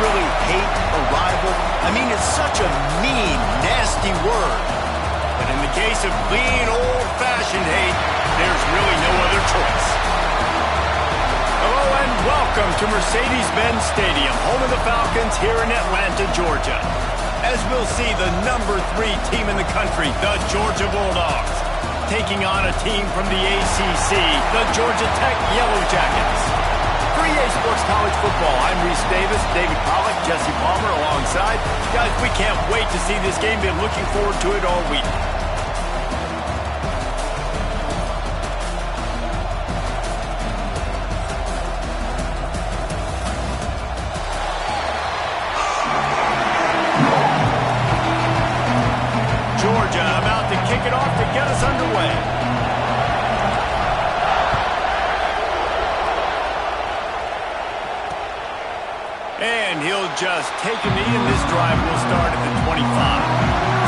really hate a rival? I mean, it's such a mean, nasty word. But in the case of clean, old-fashioned hate, there's really no other choice. Hello and welcome to Mercedes-Benz Stadium, home of the Falcons here in Atlanta, Georgia. As we'll see, the number 3 team in the country, the Georgia Bulldogs, taking on a team from the ACC, the Georgia Tech Yellow Jackets. For EA Sports College Football, I'm Reese Davis, David Pollack, Jesse Palmer alongside. Guys, we can't wait to see this game. Been looking forward to it all week. Georgia about to kick it off to get us underway. And he'll just take a knee, and this drive will start at the 25.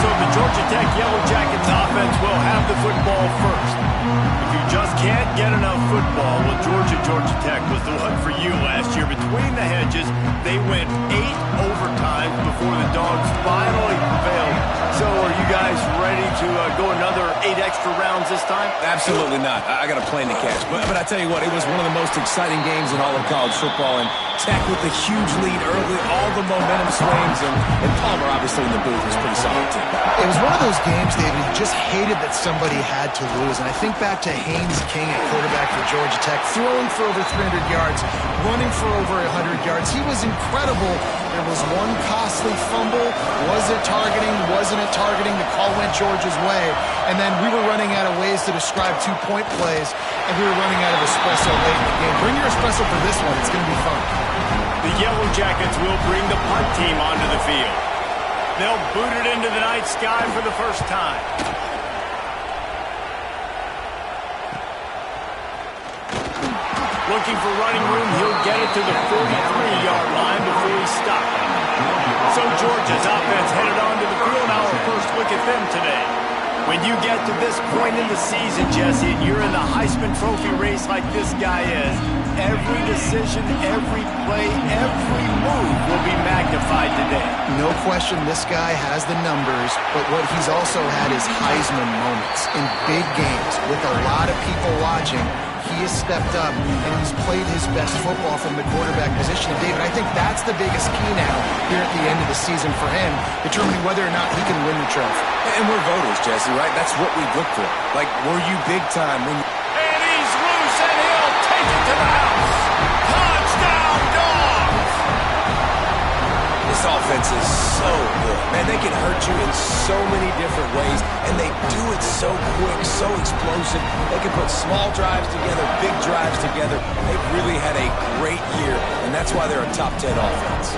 So the Georgia Tech Yellow Jackets offense will have the football first. If you just can't get enough football, well, Georgia Tech was the one for you last year. Between the hedges, they went 8 overtimes before the Dogs finally prevailed. So are you guys ready to go another 8 extra rounds this time? Absolutely not. I got a plane to catch. But I tell you what, it was one of the most exciting games in all of college football. And Tech with the huge lead early, all the momentum swings, and Palmer obviously in the booth was pretty solid too. It was one of those games, David, you just hated that somebody had to lose. And I think back to Haynes King at quarterback for Georgia Tech, throwing for over 300 yards, running for over 100 yards. He was incredible. There was one costly fumble. Was it targeting? Wasn't it targeting? The call went Georgia's way. And then we were running out of ways to describe 2-point plays, and we were running out of espresso late in the game. Bring your espresso for this one. It's going to be fun. The Yellow Jackets will bring the punt team onto the field. They'll boot it into the night sky for the first time. Looking for running room, he'll get it to the 43-yard line before he stops. So Georgia's offense headed onto the field. Now our first look at them today. When you get to this point in the season, Jesse, and you're in the Heisman Trophy race like this guy is, every decision, every play, every move will be magnified today. No question this guy has the numbers, but what he's also had is Heisman moments in big games with a lot of people watching. He has stepped up, and he's played his best football from the quarterback position. And David, I think that's the biggest key now here at the end of the season for him, determining whether or not he can win the trophy. And we're voters, Jesse, right? That's what we look for. Like, were you big time when you... And he's loose, and he'll take it to the house. Touchdown, Dogs! This offense is so good. Man, they can hurt you in so many different ways, and they do it so quick, so explosive. They can put small drives together, big drives together. They've really had a great year, and that's why they're a top 10 offense.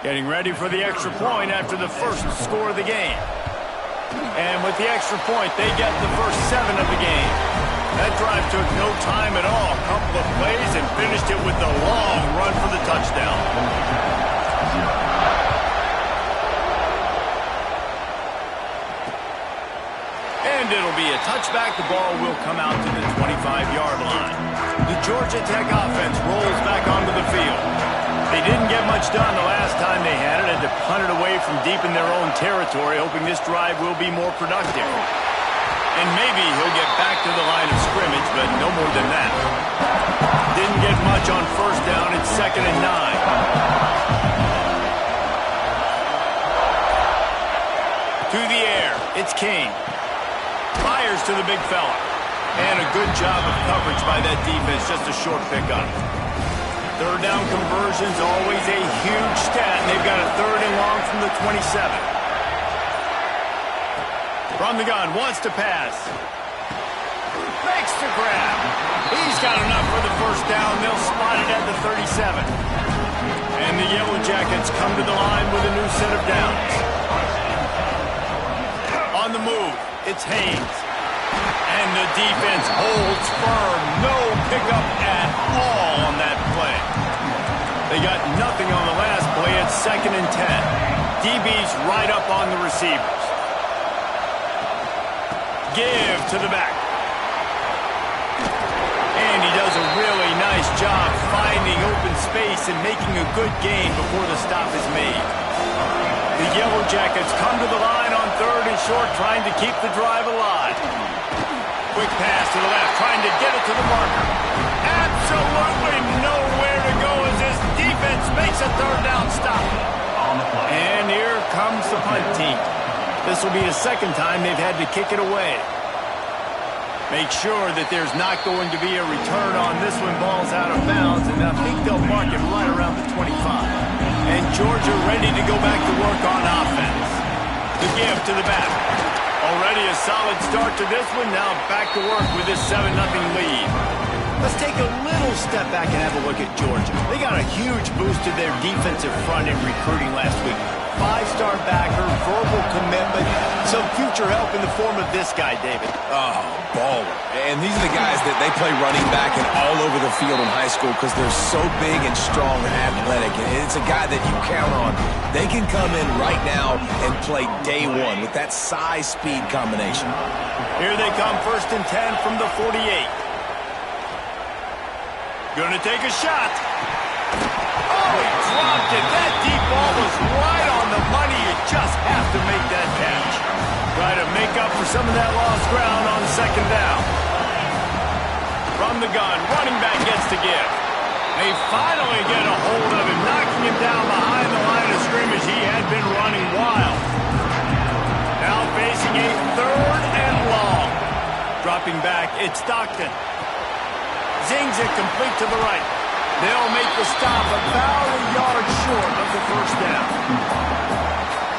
Getting ready for the extra point after the first score of the game. And with the extra point, they get the first 7 of the game. That drive took no time at all. A couple of plays and finished it with the long run for the touchdown. And it'll be a touchback. The ball will come out to the 25-yard line. The Georgia Tech offense rolls back onto the field. They didn't get much done the last time they had it, and to punt it away from deep in their own territory, hoping this drive will be more productive. And maybe he'll get back to the line of scrimmage, but no more than that. Didn't get much on first down. It's 2nd and 9. To the air. It's King. Fires to the big fella. And a good job of coverage by that defense. Just a short pickup. Third down conversion's always a huge stat. They've got a 3rd and long from the 27. From the gun, wants to pass. Makes the grab. He's got enough for the first down. They'll spot it at the 37. And the Yellow Jackets come to the line with a new set of downs. On the move, it's Haynes. And the defense holds firm. No pickup at all on that play. They got nothing on the last play. It's 2nd and 10. DB's right up on the receivers. Give to the back. And he does a really nice job finding open space and making a good gain before the stop is made. The Yellow Jackets come to the line on 3rd and short, trying to keep the drive alive. Quick pass to the left, trying to get it to the marker. Absolutely nowhere to go as this defense makes a 3rd down stop. And here comes the punt team. This will be the 2nd time they've had to kick it away. Make sure that there's not going to be a return on this one. Ball's out of bounds, and I think they'll mark it right around the 25. And Georgia ready to go back to work on offense. The give to the back. Already a solid start to this one. Now back to work with this 7-0 lead. Let's take a little step back and have a look at Georgia. They got a huge boost to their defensive front in recruiting last week. 5-star backer, verbal commitment, some future help in the form of this guy, David. Oh, baller. And these are the guys that they play running back and all over the field in high school because they're so big and strong and athletic. And it's a guy that you count on. They can come in right now and play day one with that size-speed combination. Here they come, 1st and 10 from the 48. Gonna take a shot. Oh, he dropped it. That deep ball was right on the money. You just have to make that catch. Try to make up for some of that lost ground on 2nd down. From the gun, running back gets to give. They finally get a hold of him, knocking him down behind the line of scrimmage. He had been running wild. Now facing a 3rd and long. Dropping back, it's Stockton. Zings it complete to the right. They'll make the stop about a yard short of the 1st down.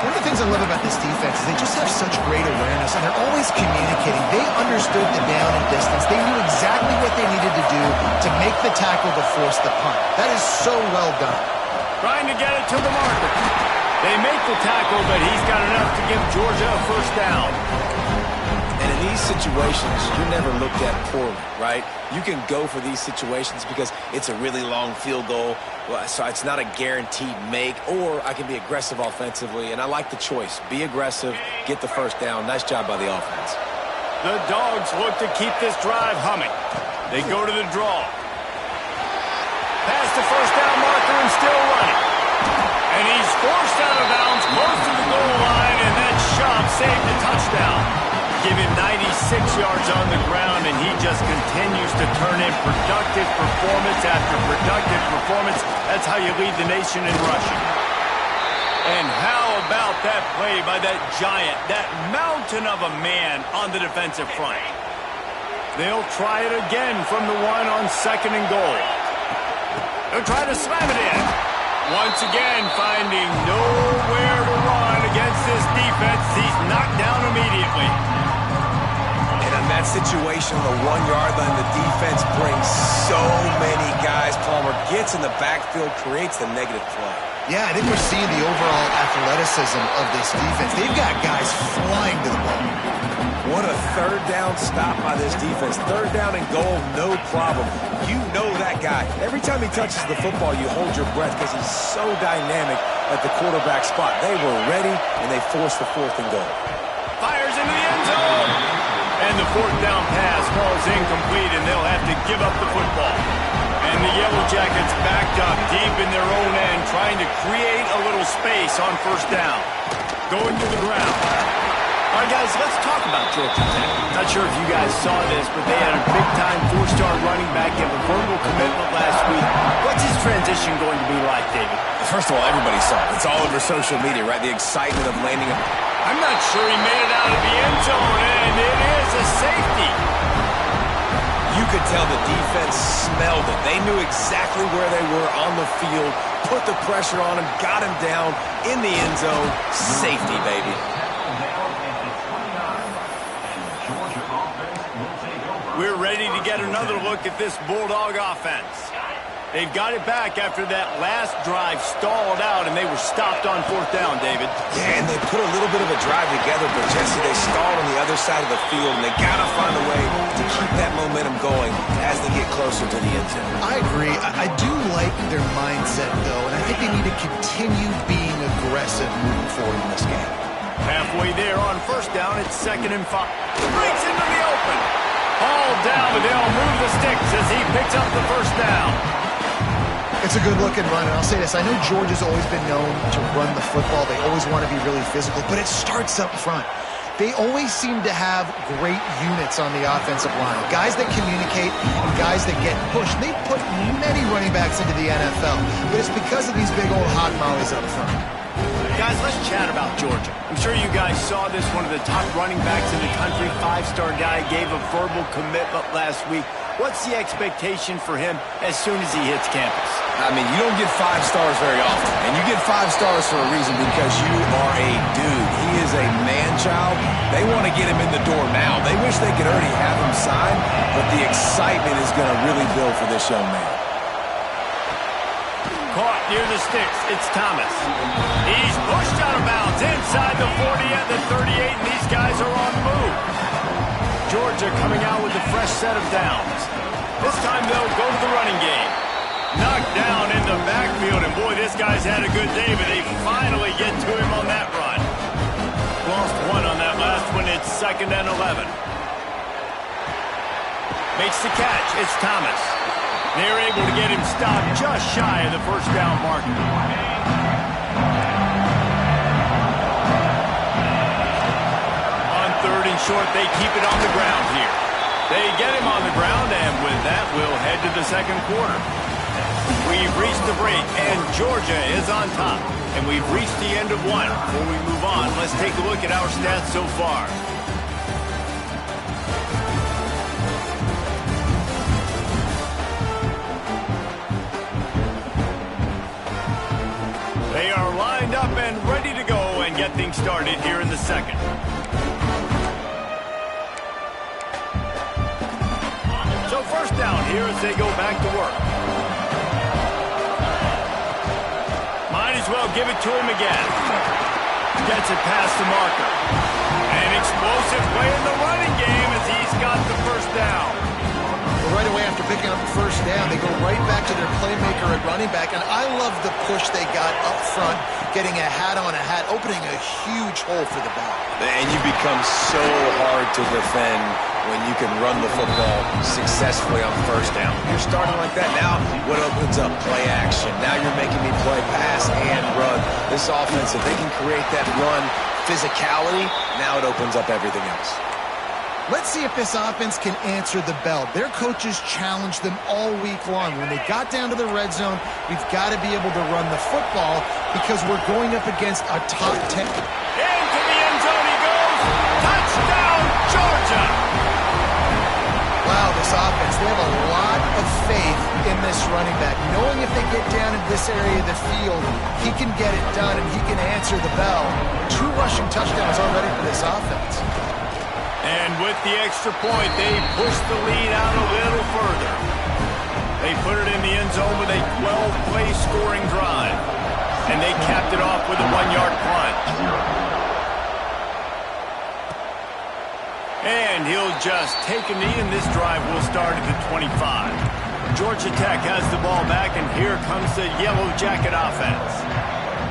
One of the things I love about this defense is they just have such great awareness, and they're always communicating. They understood the down and distance. They knew exactly what they needed to do to make the tackle to force the punt. That is so well done. Trying to get it to the marker. They make the tackle, but he's got enough to give Georgia a 1st down. And in these situations, you're never looked at poorly, right? You can go for these situations because it's a really long field goal, so it's not a guaranteed make, or I can be aggressive offensively, and I like the choice. Be aggressive, get the 1st down. Nice job by the offense. The Dogs look to keep this drive humming. They go to the draw. Past the 1st down marker and still running. And he's forced out of bounds close to the goal line, and that shot saved a touchdown. Give him 96 yards on the ground, and he just continues to turn in productive performance after productive performance. That's how you lead the nation in rushing. And how about that play by that giant, that mountain of a man on the defensive front? They'll try it again from the 1 on 2nd and goal. They'll try to slam it in. Once again, finding nowhere to run against this defense. He's knocked down immediately. In that situation, the 1-yard line, the defense brings so many guys. Palmer gets in the backfield, creates the negative play. Yeah, I think we're seeing the overall athleticism of this defense. They've got guys flying to the ball. What a 3rd down stop by this defense. 3rd down and goal, no problem. You know that guy. Every time he touches the football, you hold your breath because he's so dynamic at the quarterback spot. They were ready, and they forced the 4th and goal. Fires into the end zone. And the 4th down pass falls incomplete, and they'll have to give up the football. And the Yellow Jackets backed up deep in their own end, trying to create a little space on 1st down. Going to the ground. All right, guys, let's talk about Georgia Tech. Not sure if you guys saw this, but they had a big-time 4-star running back give a verbal commitment last week. What's his transition going to be like, David? First of all, everybody saw it. It's all over social media, right? The excitement of landing him. I'm not sure he made it out of the end zone, and it is a safety. You could tell the defense smelled it. They knew exactly where they were on the field, put the pressure on him, got him down in the end zone. Safety, baby. We're ready to get another look at this Bulldog offense. They've got it back after that last drive stalled out, and they were stopped on 4th down, David. Yeah, and they put a little bit of a drive together, but, Jesse, they stalled on the other side of the field, and they got to find a way to keep that momentum going as they get closer to the end zone. I agree. I do like their mindset, though, and I think they need to continue being aggressive moving forward in this game. Halfway there on 1st down, it's 2nd and 5. Breaks into the open. All down, but they'll move the sticks as he picks up the 1st down. It's a good-looking run, and I'll say this. I know Georgia's always been known to run the football. They always want to be really physical, but it starts up front. They always seem to have great units on the offensive line, guys that communicate and guys that get pushed. They put many running backs into the NFL, but it's because of these big old hot mollies up front. Guys, let's chat about Georgia. I'm sure you guys saw this. One of the top running backs in the country, 5-star guy, gave a verbal commitment last week. What's the expectation for him as soon as he hits campus? I mean, you don't get 5 stars very often, and you get 5 stars for a reason because you are a dude. He is a man-child. They want to get him in the door now. They wish they could already have him signed, but the excitement is going to really build for this young man. Caught near the sticks. It's Thomas. He's pushed out of bounds inside the 40 at the 38, and these guys are on the move. Georgia coming out with a fresh set of downs. This time they'll go to the running game. Knocked down in the backfield, and boy, this guy's had a good day, but they finally get to him on that run. Lost one on that last one. It's 2nd and 11. Makes the catch. It's Thomas. They're able to get him stopped just shy of the 1st down marker. On 3rd and short, they keep it on the ground here. They get him on the ground, and with that, we'll head to the 2nd quarter. We've reached the break, and Georgia is on top. And we've reached the end of one. Before we move on, let's take a look at our stats so far. They are lined up and ready to go and get things started here in the 2nd. So 1st down here as they go back to work. Might as well give it to him again. Gets it past the marker. An explosive play in the running game as he's got the 1st down. Right away after picking up the 1st down, they go right back to their playmaker at running back, and I love the push they got up front, getting a hat on a hat, opening a huge hole for the back. And you become so hard to defend when you can run the football successfully on 1st down. You're starting like that. Now, what opens up? Play action. Now you're making me play pass and run. This offense, if they can create that run physicality, now it opens up everything else. Let's see if this offense can answer the bell. Their coaches challenged them all week long. When they got down to the red zone, we've got to be able to run the football because we're going up against a top 10. Into the end zone he goes. Touchdown, Georgia! Wow, this offense, they have a lot of faith in this running back. Knowing if they get down in this area of the field, he can get it done and he can answer the bell. 2 rushing touchdowns already for this offense. And with the extra point, they push the lead out a little further. They put it in the end zone with a 12-play scoring drive. And they capped it off with a 1-yard punt. And he'll just take a knee, and this drive will start at the 25. Georgia Tech has the ball back, and here comes the Yellow Jacket offense.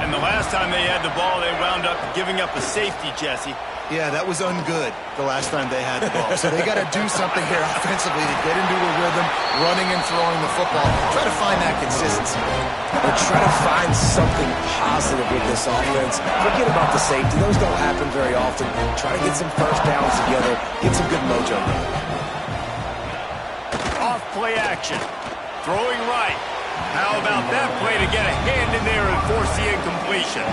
And the last time they had the ball, they wound up giving up a safety, Jesse. Yeah, that was ungood the last time they had the ball. So they got to do something here offensively to get into a rhythm, running and throwing the football. Try to find that consistency. Or try to find something positive with this offense. Forget about the safety. Those don't happen very often. Try to get some 1st downs together. Get some good mojo there. Off play action. Throwing right. How about that play to get a hand in there and force the incompletion?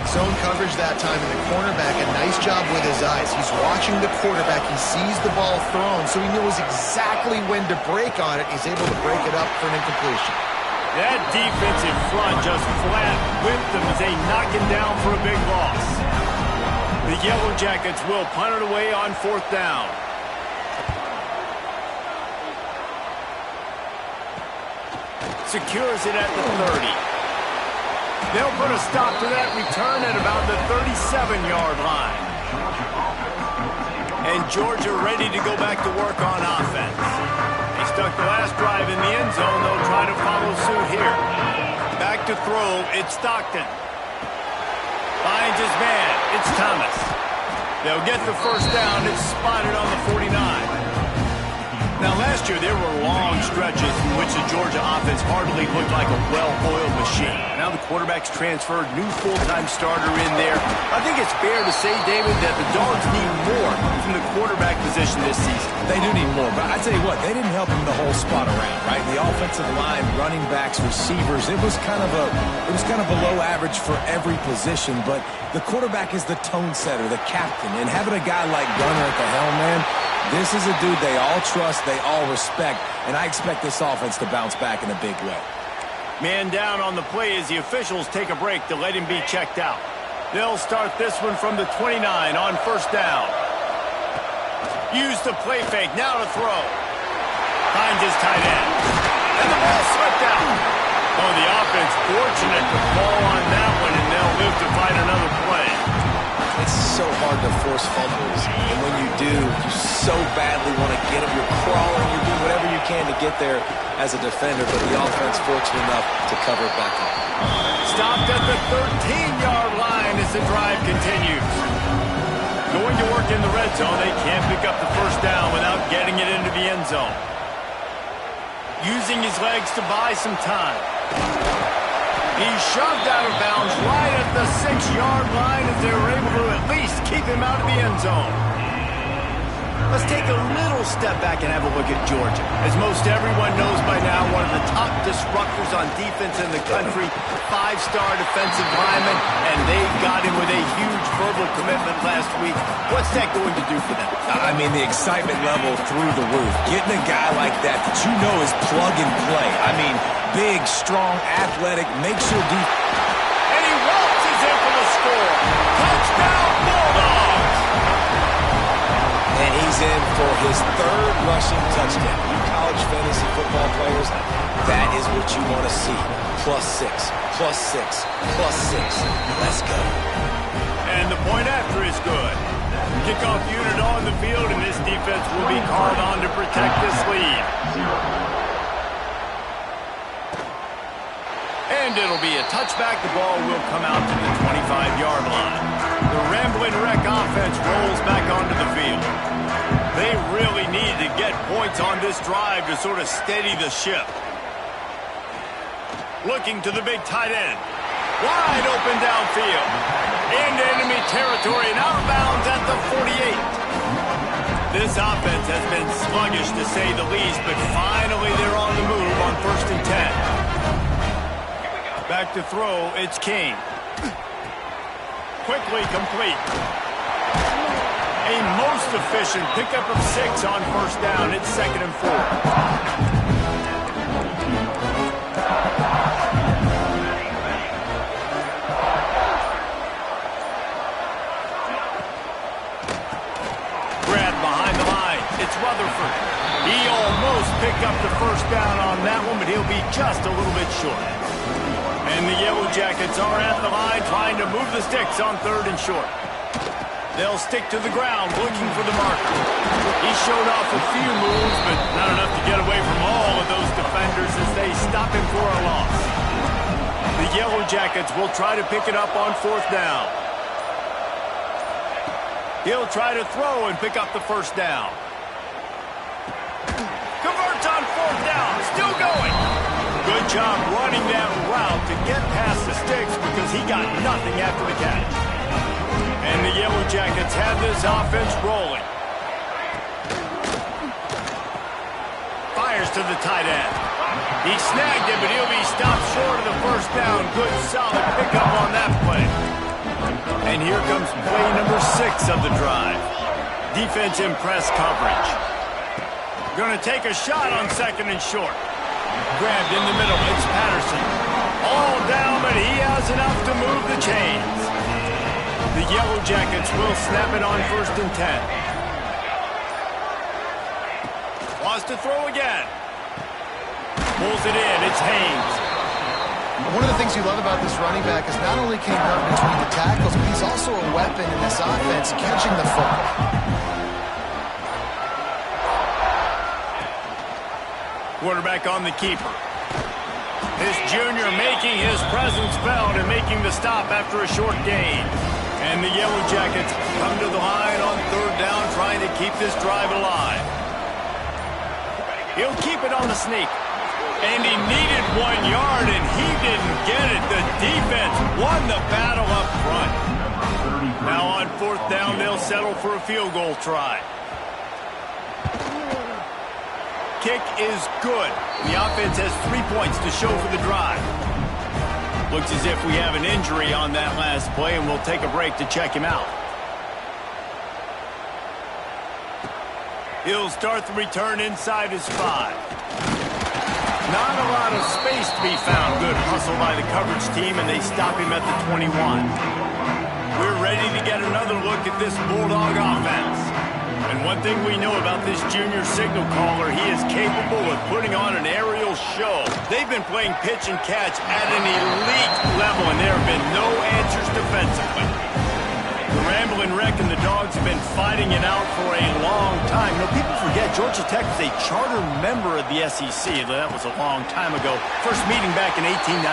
Zone coverage that time, and the cornerback, a nice job with his eyes. He's watching the quarterback. He sees the ball thrown, so he knows exactly when to break on it. He's able to break it up for an incompletion. That defensive front just flat whipped them as they knock it down for a big loss. The Yellow Jackets will punt it away on 4th down. secures it at the 30. They'll put a stop to that return at about the 37-yard line. And Georgia ready to go back to work on offense. They stuck the last drive in the end zone. They'll try to follow suit here. Back to throw. It's Stockton. Finds his man. It's Thomas. They'll get the first down. It's spotted on the 49. Now, last year, there were long stretches in which the Georgia offense hardly looked like a well-oiled machine. Now the quarterback's transferred, new full-time starter in there. I think it's fair to say, David, that the Dogs need more from the quarterback position this season. They do need more, but I tell you what, they didn't help him the whole spot around, right? The offensive line, running backs, receivers, it was kind of below average for every position, but the quarterback is the tone setter, the captain, and having a guy like Gunner at the helm, man, this is a dude they all trust, they all respect, and I expect this offense to bounce back in a big way. Man down on the play as the officials take a break to let him be checked out. They'll start this one from the 29 on first down. Use the play fake, now to throw. Finds his tight end. And the ball slipped out. Oh, the offense fortunate to fall on that one, and they'll live to fight another play. It's so hard to force fumbles, and when you do, you so badly want to get them. You're crawling, you're doing whatever you can to get there as a defender, but the offense fortunate enough to cover it back up. Stopped at the 13-yard line as the drive continues. Going to work in the red zone, they can't pick up the first down without getting it into the end zone. Using his legs to buy some time. He's shoved out of bounds right at the 6-yard line as they were able to at least keep him out of the end zone. Let's take a little step back and have a look at Georgia. As most everyone knows by now, one of the top disruptors on defense in the country, 5-star defensive lineman, and they got him with a huge verbal commitment last week. What's that going to do for them? I mean, the excitement level through the roof. Getting a guy like that you know is plug and play. I mean, big, strong, athletic, makes your defense. And he waltzes in for the score. Touchdown, Bulldogs! And he's in for his third rushing touchdown. You college fantasy football players, that is what you want to see. +6, +6, +6. Let's go. And the point after is good. Kickoff unit on the field, and this defense will be called on to protect this lead. And it'll be a touchback. The ball will come out to the 25-yard line. The Ramblin' Wreck offense rolls back onto the field. They really need to get points on this drive to sort of steady the ship. Looking to the big tight end. Wide open downfield. Into enemy territory and out of bounds at the 48. This offense has been sluggish to say the least, but finally they're on the move on 1st and 10. Back to throw, it's King. Quickly complete. A most efficient pickup of 6 on first down. It's 2nd and 4. Rutherford. He almost picked up the first down on that one, but he'll be just a little bit short. And the Yellow Jackets are at the line trying to move the sticks on 3rd and short. They'll stick to the ground looking for the marker. He showed off a few moves, but not enough to get away from all of those defenders as they stop him for a loss. The Yellow Jackets will try to pick it up on 4th down. He'll try to throw and pick up the first down. Converts on 4th down, still going. Good job running that route to get past the sticks because he got nothing after the catch. And the Yellow Jackets have this offense rolling. Fires to the tight end. He snagged it, but he'll be stopped short of the first down. Good, solid pickup on that play. And here comes play number 6 of the drive. Defense in press coverage. Going to take a shot on 2nd and short. Grabbed in the middle. It's Patterson. All down, but he has enough to move the chains. The Yellow Jackets will snap it on 1st and 10. Wants to throw again. Pulls it in. It's Haynes. One of the things you love about this running back is not only can he run between the tackles, but he's also a weapon in this offense, catching the football. Quarterback on the keeper. This junior making his presence felt and making the stop after a short gain. And the Yellow Jackets come to the line on third down, trying to keep this drive alive. He'll keep it on the sneak. And he needed 1 yard, and he didn't get it. The defense won the battle up front. Now on fourth down, they'll settle for a field goal try. Kick is good. The offense has 3 points to show for the drive. Looks as if we have an injury on that last play, and we'll take a break to check him out. He'll start the return inside his 5. Not a lot of space to be found. Good hustle by the coverage team, and they stop him at the 21. We're ready to get another look at this Bulldog offense. And one thing we know about this junior signal caller, he is capable of putting on an aerial show. They've been playing pitch and catch at an elite level, and there have been no answers defensively. The Rambling Wreck and the Dogs have been fighting it out for a long time. You know, people forget Georgia Tech is a charter member of the SEC. That was a long time ago. First meeting back in 1893.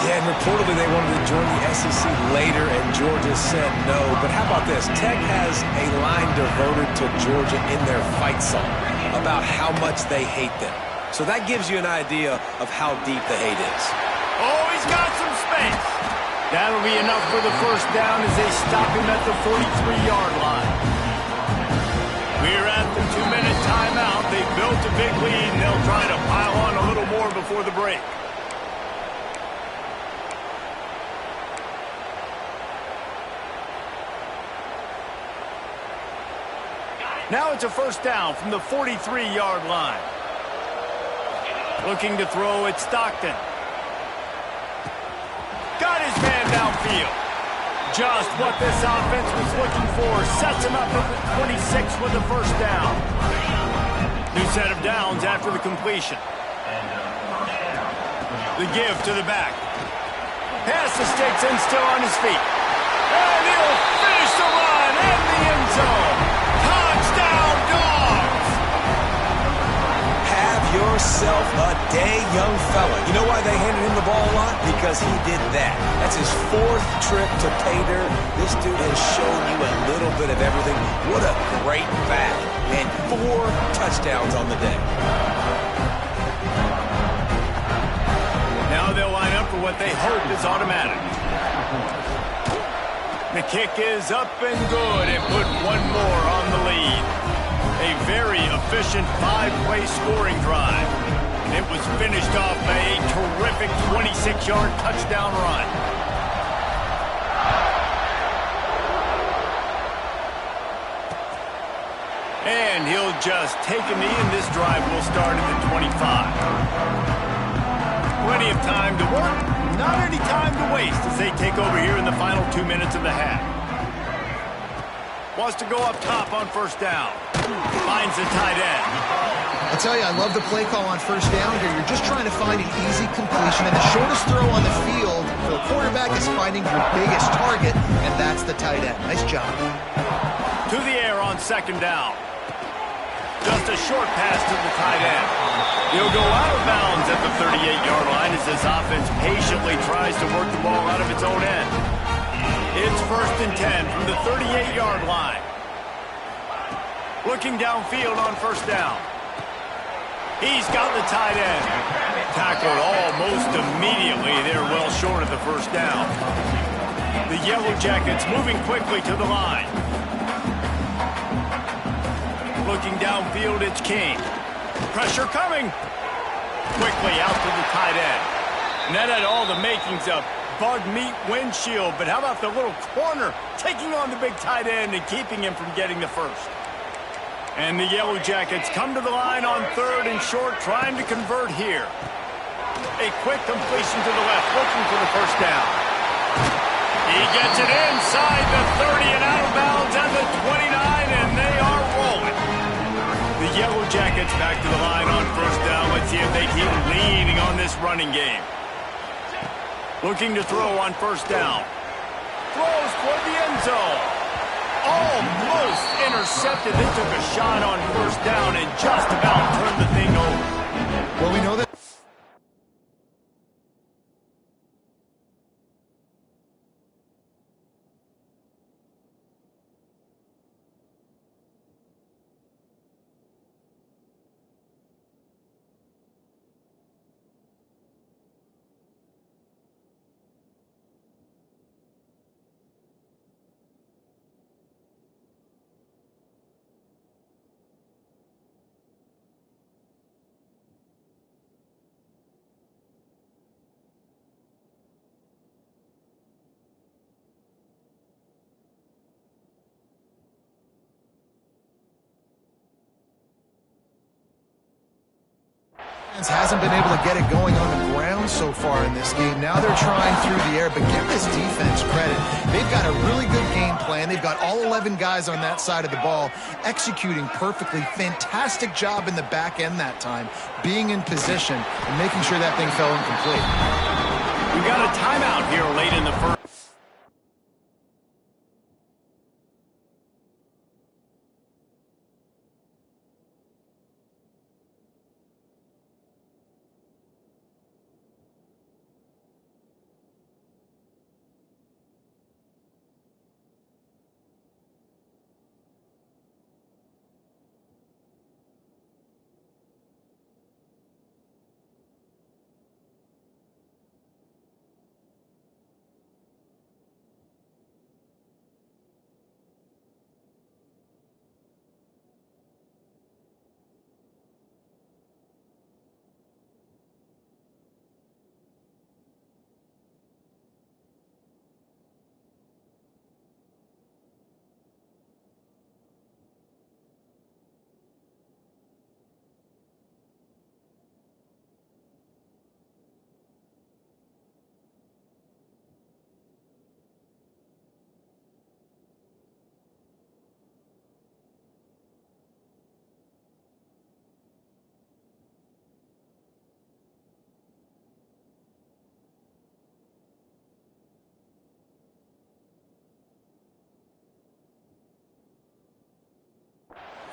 Yeah, and reportedly they wanted to join the SEC later, and Georgia said no. But how about this? Tech has a line devoted to Georgia in their fight song about how much they hate them. So that gives you an idea of how deep the hate is. Oh, he's got some space. That'll be enough for the first down as they stop him at the 43-yard line. We're at the 2-minute timeout. They've built a big lead, and they'll try to pile on a little more before the break. Now it's a first down from the 43-yard line. Looking to throw, it's Stockton. Got his man downfield. Just what this offense was looking for. Sets him up at the 26 with the first down. New set of downs after the completion. The give to the back. Pass to Stigson, still on his feet. And he'll finish the run in the end zone. Touchdown, Dogs! Have yourself a day, young fella. You know why they handed him the ball a lot? Because he did that. That's his 4th trip to pay dirt. This dude has shown you a little bit of everything. What a great back. And 4 touchdowns on the day. Now they'll line up for what they hope is automatic. The kick is up and good, and put one more on the lead. A very efficient 5-play scoring drive. And it was finished off by a terrific 26-yard touchdown run. And he'll just take a knee, and this drive will start at the 25. Plenty of time to work, not any time to waste as they take over here in the final 2 minutes of the half. Wants to go up top on first down. Finds the tight end. I tell you, I love the play call on first down here. You're just trying to find an easy completion, and the shortest throw on the field for a quarterback is finding your biggest target, and that's the tight end. Nice job. To the air on second down. Just a short pass to the tight end. He'll go out of bounds at the 38-yard line as this offense patiently tries to work the ball out of its own end. It's 1st and 10 from the 38-yard line. Looking downfield on first down. He's got the tight end. Tackled almost immediately. They're well short of the first down. The Yellow Jackets moving quickly to the line. Looking downfield, it's King. Pressure coming. Quickly out to the tight end. And that had all the makings of bug meat windshield. But how about the little corner taking on the big tight end and keeping him from getting the first? And the Yellow Jackets come to the line on 3rd and short, trying to convert here. A quick completion to the left, looking for the first down. He gets it inside the 30 and out of bounds at the 29, and they are rolling. The Yellow Jackets back to the line on first down. Let's see if they keep leaning on this running game. Looking to throw on first down. Throws toward the end zone. Almost intercepted. They took a shot on first down and just about turned the thing over. Well, we know that. Hasn't been able to get it going on the ground so far in this game. Now they're trying through the air, but give this defense credit. They've got a really good game plan. They've got all 11 guys on that side of the ball executing perfectly. Fantastic job in the back end that time, being in position and making sure that thing fell incomplete. We got a timeout here late in the first.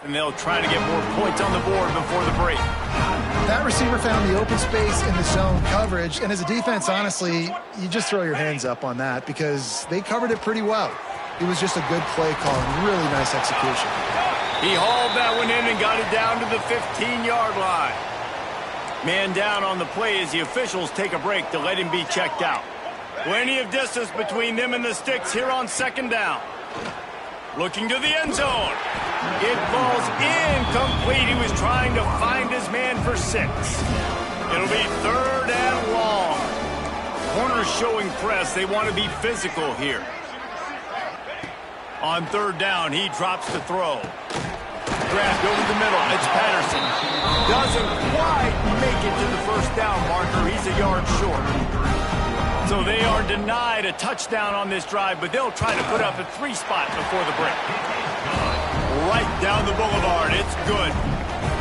And they'll try to get more points on the board before the break. That receiver found the open space in the zone coverage, and as a defense, honestly, you just throw your hands up on that because they covered it pretty well. It was just a good play call and really nice execution. He hauled that one in and got it down to the 15-yard line. Man down on the play as the officials take a break to let him be checked out. Plenty of distance between them and the sticks here on second down. Looking to the end zone. It falls incomplete. He was trying to find his man for 6. It'll be third and long. Corners showing press. They want to be physical here. On third down, he drops to throw. Grabbed over the middle. It's Patterson. Doesn't quite make it to the first down marker. He's a yard short. So they are denied a touchdown on this drive, but they'll try to put up a 3-spot before the break. Right down the boulevard. It's good.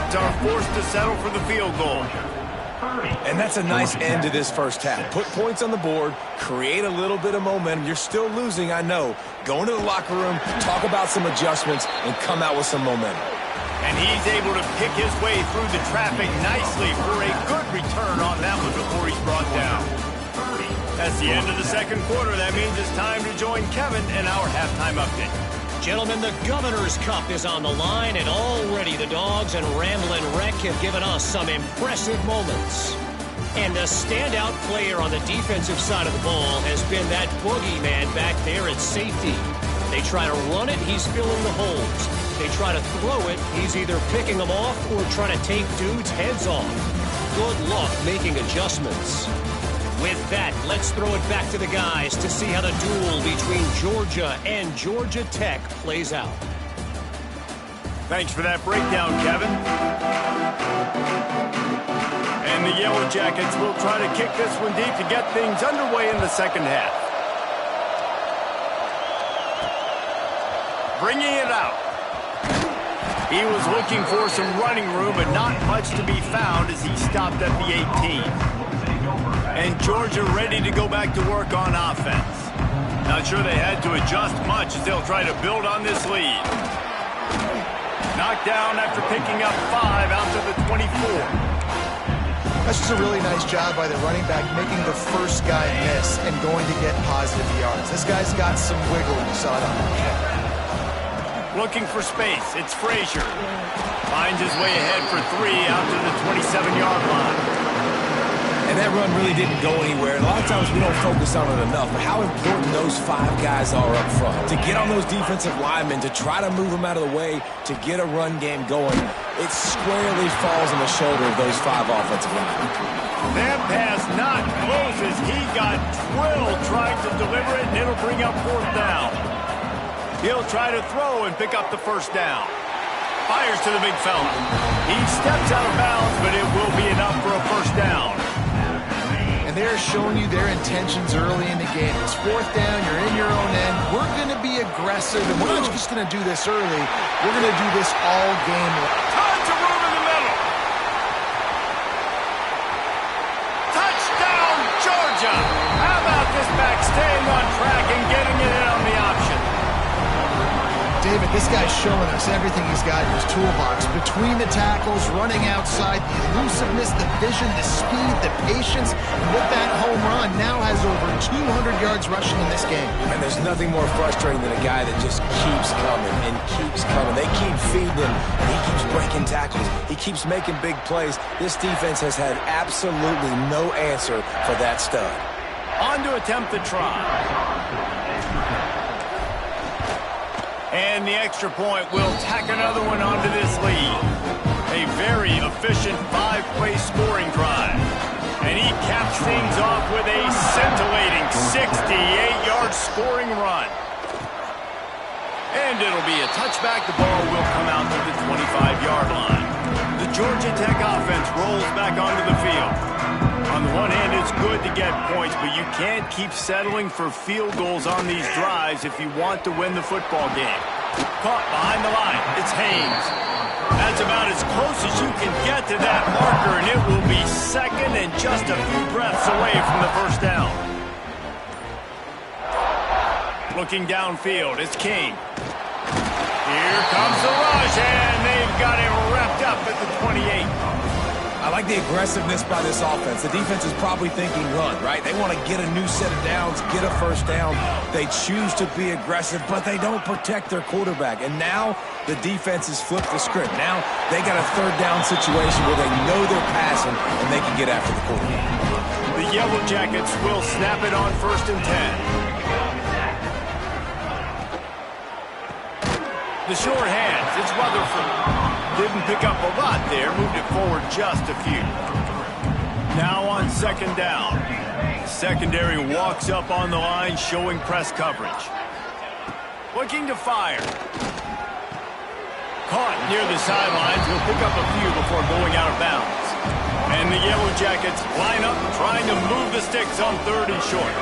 So are forced to settle for the field goal. And that's a nice end to this first half. Put points on the board, create a little bit of momentum. You're still losing, I know. Go into the locker room, talk about some adjustments, and come out with some momentum. And he's able to pick his way through the traffic nicely for a good return on that one before he's brought down. That's the end of the second quarter. That means it's time to join Kevin in our halftime update. Gentlemen, the Governor's Cup is on the line, and already the Dogs and Ramblin' Wreck have given us some impressive moments. And the standout player on the defensive side of the ball has been that boogeyman back there at safety. They try to run it, he's filling the holes. They try to throw it, he's either picking them off or trying to take dudes' heads off. Good luck making adjustments. With that, let's throw it back to the guys to see how the duel between Georgia and Georgia Tech plays out. Thanks for that breakdown, Kevin. And the Yellow Jackets will try to kick this one deep to get things underway in the second half. Bringing it out. He was looking for some running room, but not much to be found as he stopped at the 18. And Georgia ready to go back to work on offense. Not sure they had to adjust much as they'll try to build on this lead. Knocked down after picking up 5 out to the 24. That's just a really nice job by the running back, making the first guy miss and going to get positive yards. This guy's got some wiggle, and you saw it on that kick. Looking for space. It's Frazier. Finds his way ahead for 3 out to the 27-yard line. And that run really didn't go anywhere. And a lot of times we don't focus on it enough, but how important those 5 guys are up front. To get on those defensive linemen, to try to move them out of the way, to get a run game going, it squarely falls on the shoulder of those 5 offensive linemen. That pass not close as he got drilled trying to deliver it, and it'll bring up 4th down. He'll try to throw and pick up the 1st down. Fires to the big fella. He steps out of bounds, but it will be enough for a 1st down. They're showing you their intentions early in the game. It's 4th down, you're in your own end. We're going to be aggressive, and we're not just going to do this early. We're going to do this all game long. Tons of room in the middle. Touchdown, Georgia. How about this back staying on track and getting it in on the option? David, this guy's showing us everything he's got in his toolbox. Between the tackles, running outside, the elusiveness, the vision, the speed, the patience. And with that home run, now has over 200 yards rushing in this game. And there's nothing more frustrating than a guy that just keeps coming and keeps coming. They keep feeding him, and he keeps breaking tackles. He keeps making big plays. This defense has had absolutely no answer for that stud. On to attempt the try. And the extra point will tack another one onto this lead. A very efficient 5-play scoring drive. And he caps things off with a scintillating 68-yard scoring run. And it'll be a touchback. The ball will come out to the 25-yard line. The Georgia Tech offense rolls back onto the field. On the one hand, it's good to get points, but you can't keep settling for field goals on these drives if you want to win the football game. Caught behind the line. It's Haynes. That's about as close as you can get to that marker, and it will be second and just a few breaths away from the 1st down. Looking downfield, it's King. Here comes the rush, and they've got him wrapped up at the 28. I like the aggressiveness by this offense. The defense is probably thinking run, right? They want to get a new set of downs, get a 1st down. They choose to be aggressive, but they don't protect their quarterback. And now the defense has flipped the script. Now they got a 3rd down situation where they know they're passing and they can get after the quarterback. The Yellow Jackets will snap it on 1st and 10. The short hands, it's Rutherford. Didn't pick up a lot there, moved it forward just a few. Now on 2nd down. Secondary walks up on the line, showing press coverage. Looking to fire. Caught near the sidelines, will pick up a few before going out of bounds. And the Yellow Jackets line up, trying to move the sticks on 3rd and short.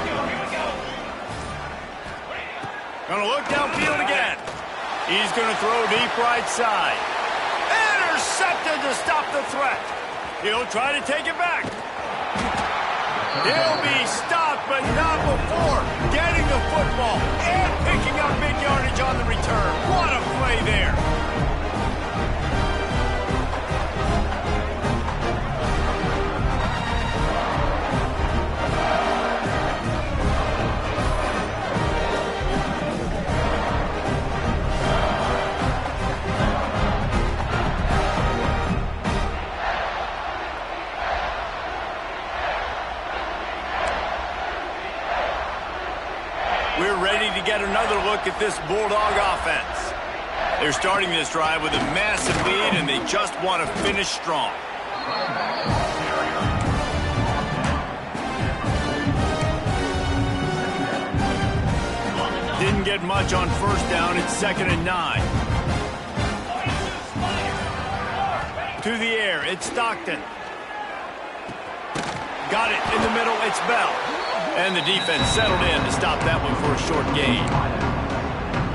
Gonna look downfield again. He's going to throw deep right side. Intercepted to stop the threat. He'll try to take it back. He'll be stopped, but not before getting the football and picking up big yardage on the return. What a play there. We're ready to get another look at this Bulldog offense. They're starting this drive with a massive lead, and they just want to finish strong. Didn't get much on 1st down. It's 2nd and 9. To the air, it's Stockton. Got it in the middle, it's Bell. And the defense settled in to stop that one for a short gain.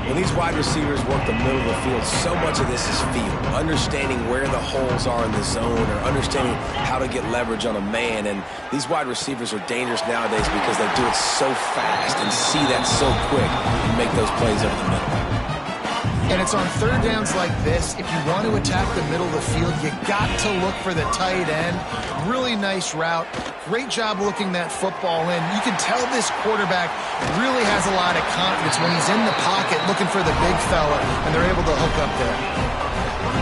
When these wide receivers work the middle of the field, so much of this is feel, understanding where the holes are in the zone or understanding how to get leverage on a man. And these wide receivers are dangerous nowadays because they do it so fast and see that so quick and make those plays over the middle. And it's on third downs like this, if you want to attack the middle of the field, you got to look for the tight end. Really nice route. Great job looking that football in. You can tell this quarterback really has a lot of confidence when he's in the pocket looking for the big fella, and they're able to hook up there.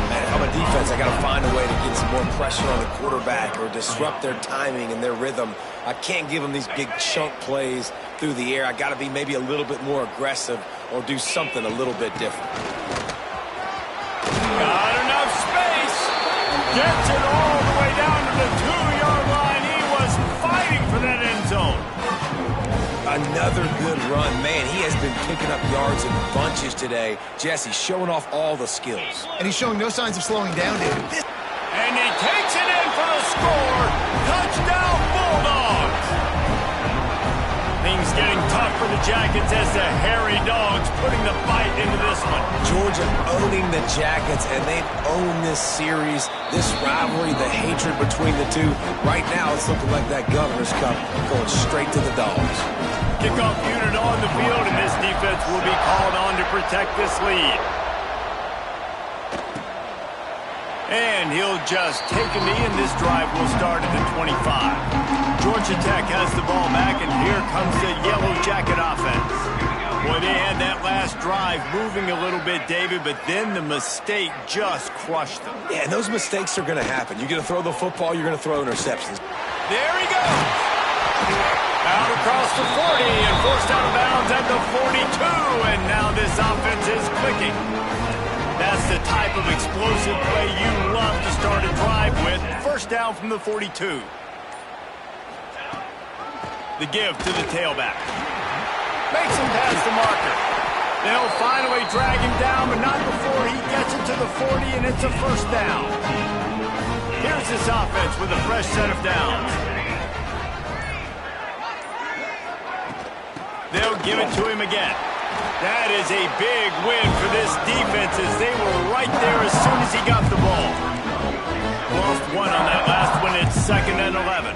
Man, if I'm a defense, I got to find a way to get some more pressure on the quarterback or disrupt their timing and their rhythm. I can't give them these big chunk plays through the air. I got to be maybe a little bit more aggressive or do something a little bit different. Got enough space. Gets it all the way down to the 2-yard line. He was fighting for that end zone. Another good run. Man, he has been picking up yards in bunches today. Jesse showing off all the skills. And he's showing no signs of slowing down, David. And he takes it in for the score. Touchdown, Bulldogs. Things getting tough for the Jackets as the hairy dogs putting the bite into this one. Georgia owning the Jackets, and they've owned this series, this rivalry, the hatred between the two. Right now, it's looking like that Governor's Cup going straight to the Dogs. Kickoff unit on the field, and this defense will be called on to protect this lead. And he'll just take a knee, and this drive will start at the 25. Georgia Tech has the ball back, and here comes the Yellow Jacket offense. Boy, they had that last drive moving a little bit, David, but then the mistake just crushed them. Yeah, and those mistakes are going to happen. You're going to throw the football, you're going to throw interceptions. There he goes. Out across the 40 and forced out of bounds at the 42, and now this offense is clicking. That's the type of explosive play you love to start a drive with. First down from the 42. The give to the tailback. Makes him past the marker. They'll finally drag him down, but not before he gets it to the 40, and it's a first down. Here's this offense with a fresh set of downs. They'll give it to him again. That is a big win for this defense as they were right there as soon as he got the ball. Lost one on that last one. It's 2nd and 11.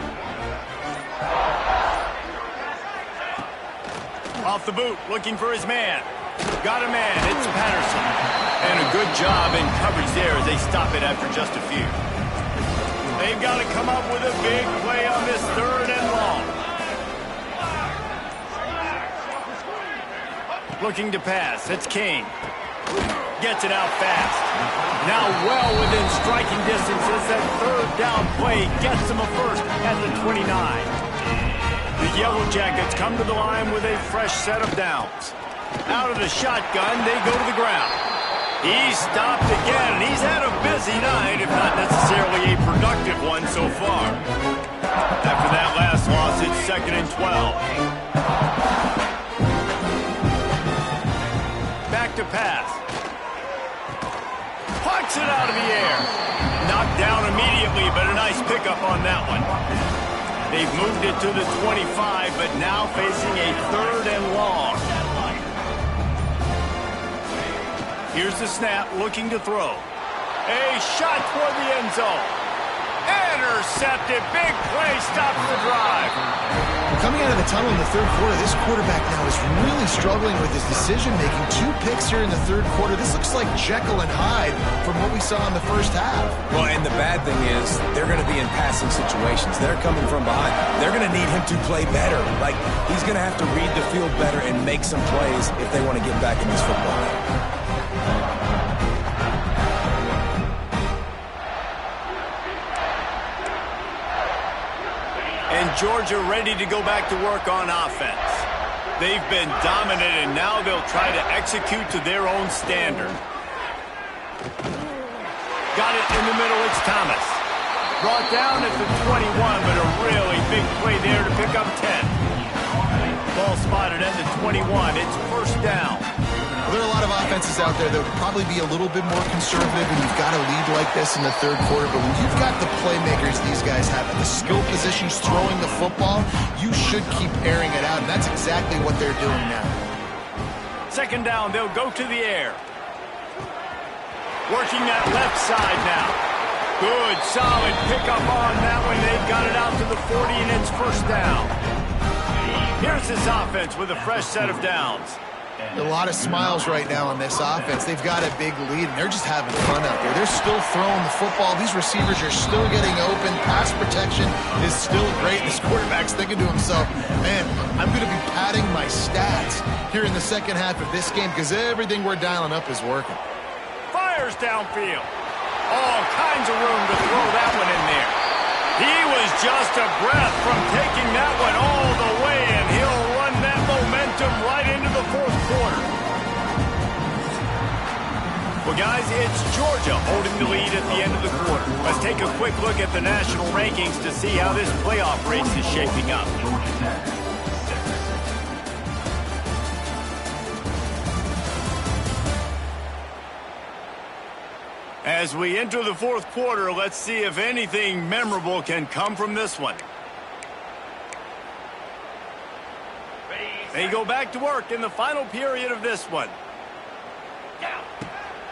Off the boot, looking for his man. Got a man. It's Patterson. And a good job in coverage there as they stop it after just a few. They've got to come up with a big play on this 3rd and long. Looking to pass. It's King. Gets it out fast. Now well within striking distance as that 3rd down play gets him a first at the 29. The Yellow Jackets come to the line with a fresh set of downs. Out of the shotgun, they go to the ground. He's stopped again, and he's had a busy night, if not necessarily a productive one so far. After that last loss, it's 2nd and 12. Back to pass. Punts it out of the air. Knocked down immediately, but a nice pickup on that one. They've moved it to the 25, but now facing a 3rd and long. Here's the snap, looking to throw. A shot toward the end zone. Intercepted. Big play, stops the drive. Coming out of the tunnel in the 3rd quarter, this quarterback now is really struggling with his decision-making. 2 picks here in the 3rd quarter. This looks like Jekyll and Hyde from what we saw in the first half. Well, and the bad thing is they're going to be in passing situations. They're coming from behind. They're going to need him to play better. Like, he's going to have to read the field better and make some plays if they want to get back in this football game. And Georgia ready to go back to work on offense. They've been dominant, and now they'll try to execute to their own standard. Got it in the middle, it's Thomas. Brought down at the 21, but a really big play there to pick up 10. Ball spotted at the 21, it's first down. Well, there are a lot of offenses out there that would probably be a little bit more conservative when you've got a lead like this in the 3rd quarter. But when you've got the playmakers these guys have at the skill positions throwing the football, you should keep airing it out. And that's exactly what they're doing now. Second down, they'll go to the air. Working that left side now. Good, solid pickup on that one. They've got it out to the 40, and it's first down. Here's this offense with a fresh set of downs. A lot of smiles right now on this offense. They've got a big lead, and they're just having fun out there. They're still throwing the football. These receivers are still getting open. Pass protection is still great. This quarterback's thinking to himself, man, I'm going to be padding my stats here in the second half of this game because everything we're dialing up is working. Fires downfield. All kinds of room to throw that one in there. He was just a breath from taking that one all the way, and he'll run that momentum right into the fourth quarter. Well, guys, it's Georgia holding the lead at the end of the quarter. Let's take a quick look at the national rankings to see how this playoff race is shaping up. As we enter the fourth quarter, let's see if anything memorable can come from this one. They go back to work in the final period of this one.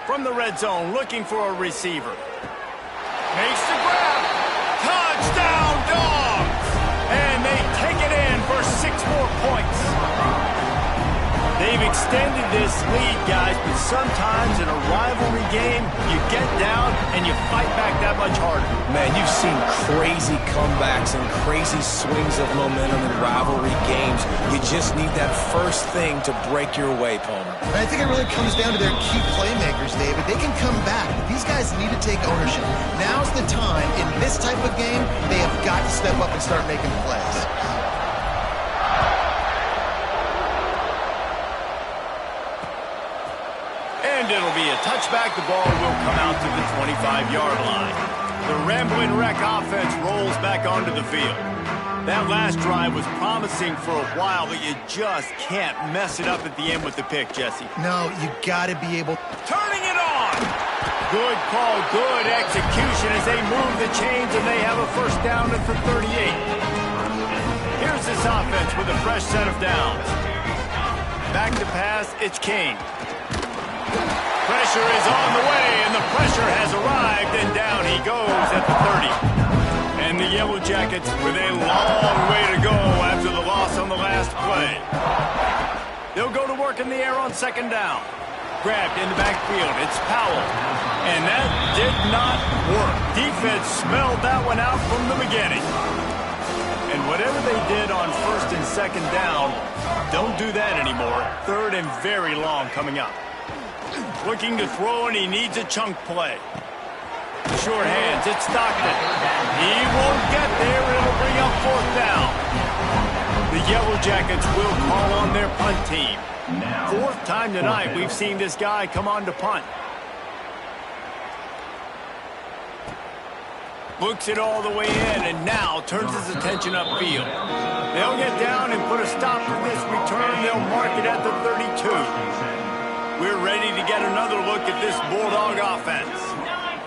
From the red zone, looking for a receiver. Makes the grab. Touchdown, Dogs! And they take it in for 6 more points. They've extended this lead, guys, but sometimes in a rivalry game, you get down and you fight back that much harder. Man, you've seen crazy comebacks and crazy swings of momentum in rivalry games. You just need that first thing to break your way, Palmer. I think it really comes down to their key playmakers, David. They can come back, but these guys need to take ownership. Now's the time. In this type of game, they have got to step up and start making plays. And it'll be a touchback. The ball will come out to the 25-yard line. The Rambling Wreck offense rolls back onto the field. That last drive was promising for a while, but you just can't mess it up at the end with the pick, Jesse. No, you got to be able... Turning it on! Good call, good execution as they move the chains, and they have a first down at the 38. Here's this offense with a fresh set of downs. Back to pass, it's Kane. Pressure is on the way, and the pressure has arrived, and down he goes at the 30. And the Yellow Jackets with a long way to go after the loss on the last play. They'll go to work in the air on second down. Grabbed in the backfield, it's Powell. And that did not work. Defense smelled that one out from the beginning. And whatever they did on first and second down, don't do that anymore. Third and very long coming up. Looking to throw, and he needs a chunk play. Short hands, it's Stockton. He won't get there, it'll bring up fourth down. The Yellow Jackets will call on their punt team. Fourth time tonight we've seen this guy come on to punt. Looks it all the way in, and now turns his attention upfield. They'll get down and put a stop to this return. They'll mark it at the 32. We're ready to get another look at this Bulldog offense.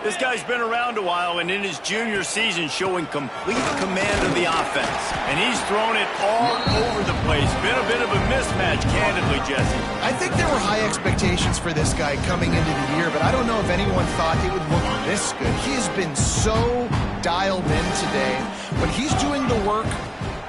This guy's been around a while, and in his junior season showing complete command of the offense. And he's thrown it all over the place. Been a bit of a mismatch, candidly, Jesse. I think there were high expectations for this guy coming into the year, but I don't know if anyone thought it would look this good. He has been so dialed in today. When he's doing the work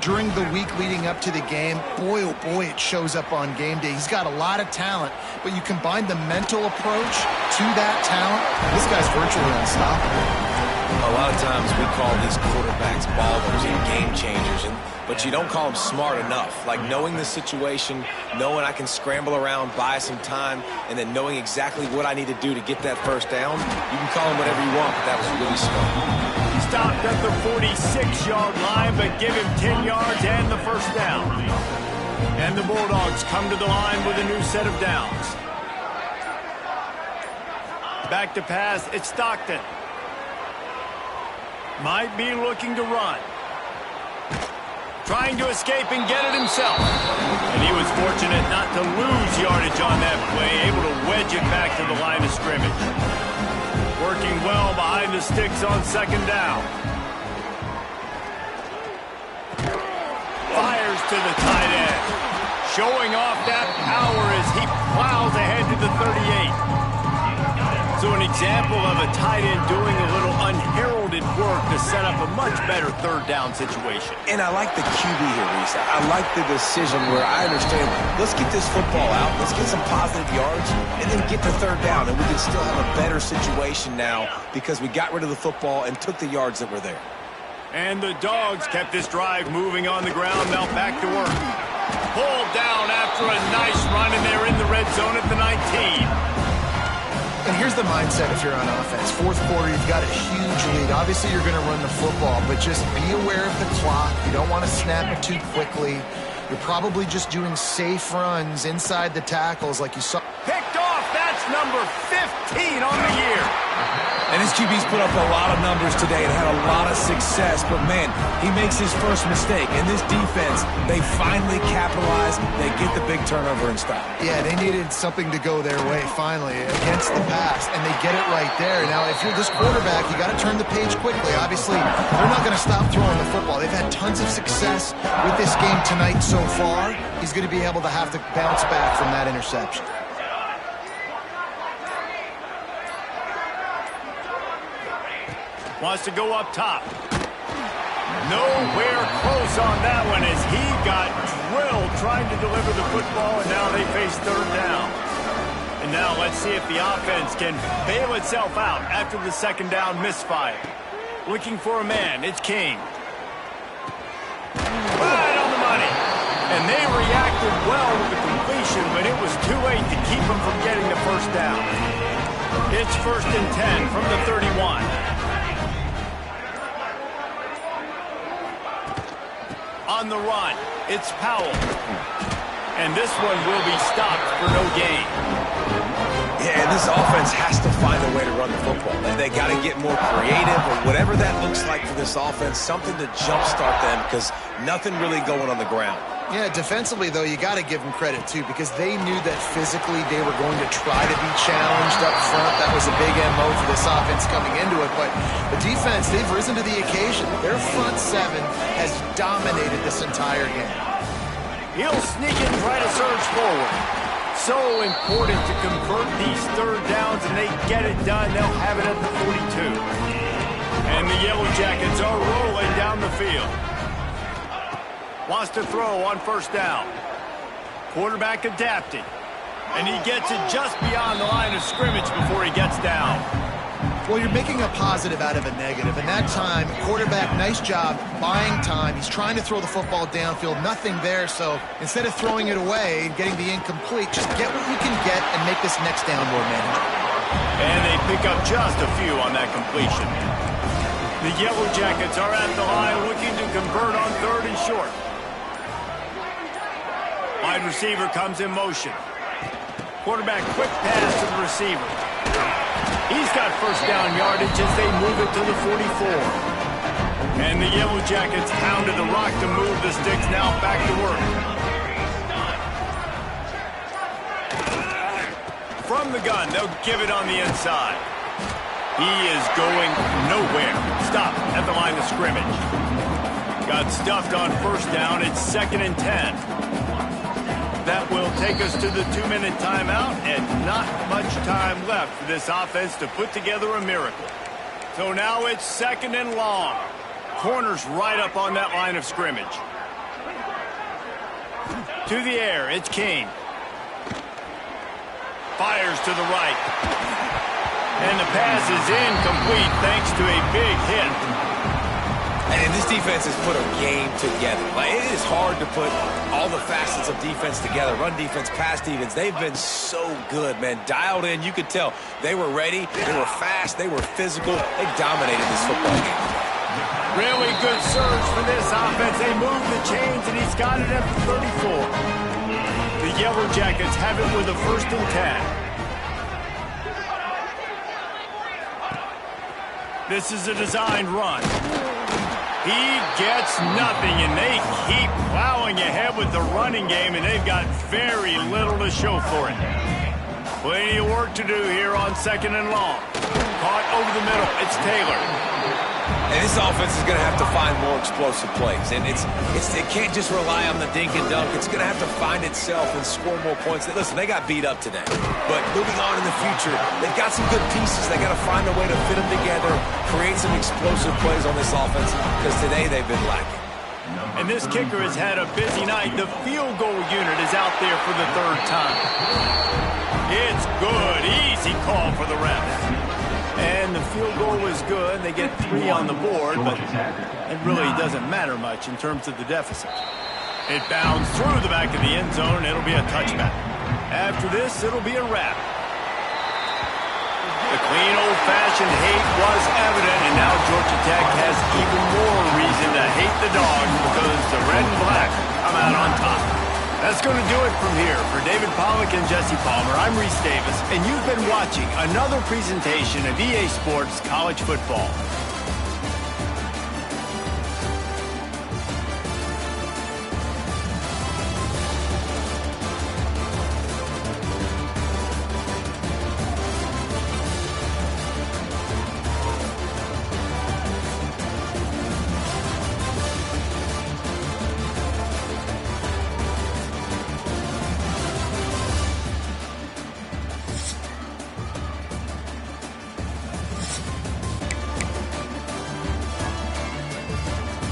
during the week leading up to the game, boy, oh boy, it shows up on game day. He's got a lot of talent, but you combine the mental approach to that talent, this guy's virtually unstoppable. A lot of times we call these quarterbacks ballers and game changers, but you don't call them smart enough. Like knowing the situation, knowing I can scramble around, buy some time, and then knowing exactly what I need to do to get that first down. You can call them whatever you want, but that was really smart. Stopped at the 46-yard line, but give him 10 yards and the first down. And the Bulldogs come to the line with a new set of downs. Back to pass, it's Stockton. Might be looking to run. Trying to escape and get it himself. And he was fortunate not to lose yardage on that play, able to wedge it back to the line of scrimmage. Working well behind the sticks on second down. Fires to the tight end. Showing off that power as he plows ahead to the 38. So an example of a tight end doing a little unheralded work to set up a much better third down situation. And I like the QB here, Reese. I like the decision where I understand, let's get this football out, let's get some positive yards, and then get to third down, and we can still have a better situation now because we got rid of the football and took the yards that were there. And the Dogs kept this drive moving on the ground. Now back to work. Pulled down after a nice run, and they're in the red zone at the 19. And here's the mindset if you're on offense. Fourth quarter, you've got a huge lead. Obviously, you're going to run the football, but just be aware of the clock. You don't want to snap it too quickly. You're probably just doing safe runs inside the tackles like you saw. Picked off. That's number 15 on the year. And his QB's put up a lot of numbers today and had a lot of success, but man, he makes his first mistake. And this defense, they finally capitalize. They get the big turnover and stop. Yeah, they needed something to go their way finally against the pass, and they get it right there. Now, if you're this quarterback, you got to turn the page quickly. Obviously, they're not going to stop throwing the football. They've had tons of success with this game tonight so far. He's going to be able to have to bounce back from that interception. Wants to go up top. Nowhere close on that one as he got drilled trying to deliver the football, and now they face third down. And now let's see if the offense can bail itself out after the second down misfire. Looking for a man. It's King. Right on the money. And they reacted well with the completion, but it was too late to keep them from getting the first down. It's 1st and 10 from the 31. On the run, it's Powell. And this one will be stopped for no gain. Yeah, and this offense has to find a way to run the football. And they got to get more creative or whatever that looks like for this offense, something to jumpstart them because nothing really going on the ground. Yeah, defensively, though, you got to give them credit, too, because they knew that physically they were going to try to be challenged up front. That was a big MO for this offense coming into it. But the defense, they've risen to the occasion. Their front seven has dominated this entire game. He'll sneak and try to surge forward. So important to convert these third downs, and they get it done. They'll have it at the 42. And the Yellow Jackets are rolling down the field. Wants to throw on first down. Quarterback adapting. And he gets it just beyond the line of scrimmage before he gets down. Well, you're making a positive out of a negative. And that time, quarterback, nice job buying time. He's trying to throw the football downfield. Nothing there. So instead of throwing it away and getting the incomplete, just get what you can get and make this next down more manageable. And they pick up just a few on that completion. The Yellow Jackets are at the line looking to convert on third and short. Wide receiver comes in motion. Quarterback quick pass to the receiver. He's got first down yardage as they move it to the 44. And the Yellow Jackets pounded the rock to move the sticks, now back to work. From the gun, they'll give it on the inside. He is going nowhere. Stop at the line of scrimmage. Got stuffed on first down. It's 2nd and 10. That will take us to the 2-minute timeout, and not much time left for this offense to put together a miracle. So now it's 2nd and long. Corners right up on that line of scrimmage. To the air, it's King. Fires to the right. And the pass is incomplete thanks to a big hit. And this defense has put a game together. Like, it is hard to put all the facets of defense together. Run defense, pass defense. They've been so good, man. Dialed in. You could tell they were ready. They were fast. They were physical. They dominated this football game. Really good surge for this offense. They move the chains, and he's got it at the 34. The Yellow Jackets have it with a 1st and 10. This is a designed run. He gets nothing, and they keep plowing ahead with the running game, and they've got very little to show for it. Plenty of work to do here on 2nd and long. Caught over the middle. It's Taylor. And this offense is going to have to find more explosive plays. And it can't just rely on the dink and dunk. It's going to have to find itself and score more points. Listen, they got beat up today. But moving on in the future, they've got some good pieces. They got to find a way to fit them together, create some explosive plays on this offense, because today they've been lacking. And this kicker has had a busy night. The field goal unit is out there for the third time. It's good. Easy call for the refs. And the field goal was good. They get 3 on the board, but it really doesn't matter much in terms of the deficit. It bounds through the back of the end zone. It'll be a touchback. After this, it'll be a wrap. The clean, old-fashioned hate was evident, and now Georgia Tech has even more reason to hate the Dogs because the red and black come out on top. That's going to do it from here. For David Pollack and Jesse Palmer, I'm Reese Davis, and you've been watching another presentation of EA Sports College Football.